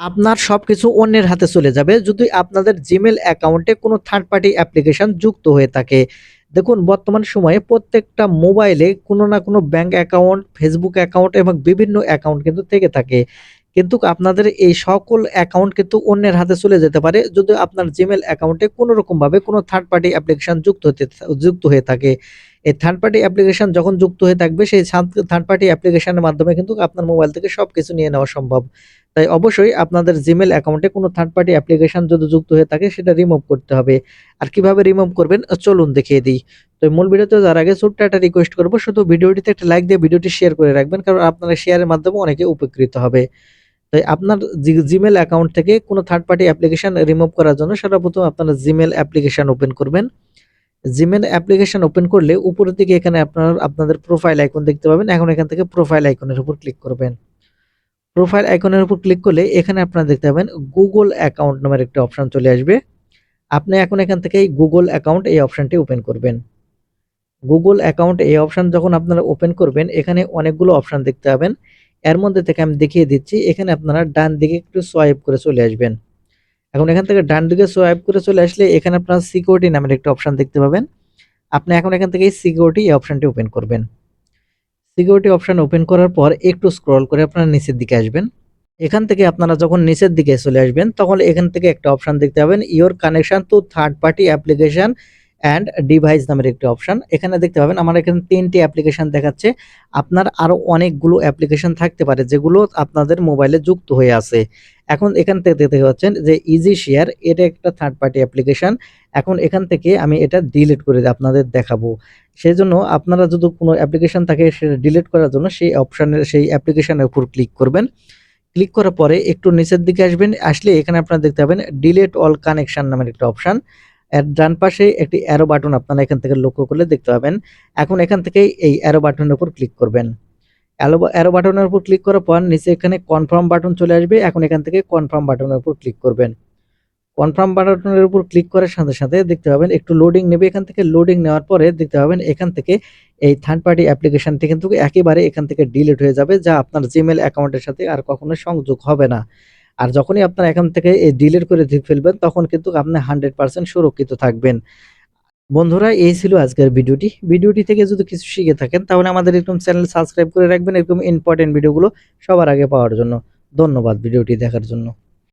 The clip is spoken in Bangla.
আপনার সবকিছু অন্যের হাতে চলে যাবে যদি আপনাদের জিমেল অ্যাকাউন্টে কোনো থার্ড পার্টি অ্যাপ্লিকেশন যুক্ত হয়ে থাকে। দেখুন বর্তমান সময়ে প্রত্যেকটা মোবাইলে কোনো না কোনো ব্যাংক অ্যাকাউন্ট, ফেসবুক অ্যাকাউন্ট এবং বিভিন্ন অ্যাকাউন্ট কিন্তু থেকে থাকে। কিন্তু আপনাদের এই সকল অ্যাকাউন্ট কিন্তু অন্যের হাতে চলে যেতে পারে যদি আপনার জিমেল অ্যাকাউন্টে কোনো রকমভাবে কোনো থার্ড পার্টি অ্যাপ্লিকেশন যুক্ত হয়ে থাকে। এই থার্ড পার্টি অ্যাপ্লিকেশন যখন যুক্ত হয়ে থাকবে সেই থার্ড পার্টি অ্যাপ্লিকেশনের মাধ্যমে কিন্তু আপনার মোবাইল থেকে সবকিছু নিয়ে নেওয়া সম্ভব। তাই অবশ্যই আপনাদের জিমেল অ্যাকাউন্টে কোনো থার্ড পার্টি অ্যাপ্লিকেশন যদি যুক্ত হয়ে থাকে সেটা রিমুভ করতে হবে। আর কিভাবে রিমুভ করবেন চলুন দেখিয়ে দিই। তো মূল ভিডিওতে যাওয়ার আগে ছোট্ট একটা রিকোয়েস্ট করব, শুধু ভিডিওটিতে একটা লাইক দিয়ে ভিডিওটি শেয়ার করে রাখবেন, কারণ আপনারা শেয়ারের মাধ্যমে অনেকে উপকৃত হবে। তাই আপনার জিমেল অ্যাকাউন্ট থেকে কোনো থার্ড পার্টি অ্যাপ্লিকেশন রিমুভ করার জন্য সর্বপ্রথম আপনারা জিমেল অ্যাপ্লিকেশন ওপেন করবেন। জিমেল অ্যাপ্লিকেশন ওপেন করলে উপরের দিকে এখানে আপনাদের প্রোফাইল আইকন দেখতে পাবেন। এখন এখান থেকে প্রোফাইল আইকনের উপর ক্লিক করবেন। প্রোফাইল আইকনের উপর ক্লিক করলে এখানে আপনারা দেখতে পাবেন গুগল অ্যাকাউন্ট নামের একটা অপশন চলে আসবে। আপনি এখন এখান থেকে গুগল অ্যাকাউন্ট এই অপশনটি ওপেন করবেন। গুগল অ্যাকাউন্ট এই অপশন যখন আপনারা ওপেন করবেন এখানে অনেকগুলো অপশন দেখতে পাবেন। এর মধ্যে থেকে আমি দেখিয়ে দিচ্ছি, এখানে আপনারা ডান দিকে একটু সোয়াইপ করে চলে আসবেন। এখন এখান থেকে ডান দিকে সোয়াইপ করে চলে আসলে এখানে আপনারা সিকিউরিটি নামের একটা অপশন দেখতে পাবেন। আপনি এখন এখান থেকে সিকিউরিটি এই অপশনটি ওপেন করবেন। সিকিউরিটি অপশন ওপেন করার পর একটু স্ক্রল করে আপনারা নিচের দিকে আসবেন। এখান থেকে আপনারা যখন নিচের দিকে চলে আসবেন তখন এখান থেকে একটা অপশন দেখতে পাবেন, your connection to third party application and device নামের একটি অপশন। এখানে দেখতে পাবেন আমার এখানে 3টি অ্যাপ্লিকেশন দেখাচ্ছে। আপনার আরো অনেকগুলো অ্যাপ্লিকেশন থাকতে পারে যেগুলো আপনাদের মোবাইলে যুক্ত হয়ে আছে। এখন এখান থেকে দেখতে পাচ্ছেন যে ইজি শেয়ার, এটা একটা থার্ড পার্টি অ্যাপ্লিকেশন। এখন এখান থেকে আমি এটা ডিলিট করে আপনাদের দেখাবো। সেই জন্য আপনারা যদি কোনো অ্যাপ্লিকেশন থাকে সেটা ডিলিট করার জন্য সেই অ্যাপ্লিকেশনের উপর ক্লিক করবেন। ক্লিক করার পরে একটু নিচের দিকে আসবেন, আসলে এখানে আপনারা দেখতে পাবেন ডিলিট অল কানেকশন নামের একটা অপশন। এর ডান পাশে একটি অ্যারো বাটন আপনারা এখান থেকে লক্ষ্য করলে দেখতে পাবেন। এখন এখান থেকে এই অ্যারো বাটনের উপর ক্লিক করবেন। অ্যারো বাটনের উপর ক্লিক করার পর নিচে এখানে কনফার্ম বাটন চলে আসবে। এখন এখান থেকে কনফার্ম বাটনের উপর ক্লিক করবেন। কনফার্ম বাটনের উপর ক্লিক করার সাথে সাথে দেখতে পাবেন একটু লোডিং নেবে। এখান থেকে লোডিং নেওয়ার পরে দেখতে পাবেন এখান থেকে এই থার্ড পার্টি অ্যাপ্লিকেশনটি কিন্তু একেবারে এখান থেকে ডিলিট হয়ে যাবে, যা আপনার জিমেল অ্যাকাউন্টের সাথে আর কখনো সংযোগ হবে না। আর যখনই আপনারা এখান থেকে এই ডিলিট করে ফেলবেন তখন কিন্তু আপনি 100% সুরক্ষিত থাকবেন। বন্ধুরা, এই ছিল আজকের ভিডিওটি থেকে যদি কিছু শিখে থাকেন তাহলে আমাদের এরকম চ্যানেল সাবস্ক্রাইব করে রাখবেন এরকম ইম্পর্টেন্ট ভিডিওগুলো সবার আগে পাওয়ার জন্য। ধন্যবাদ ভিডিওটি দেখার জন্য।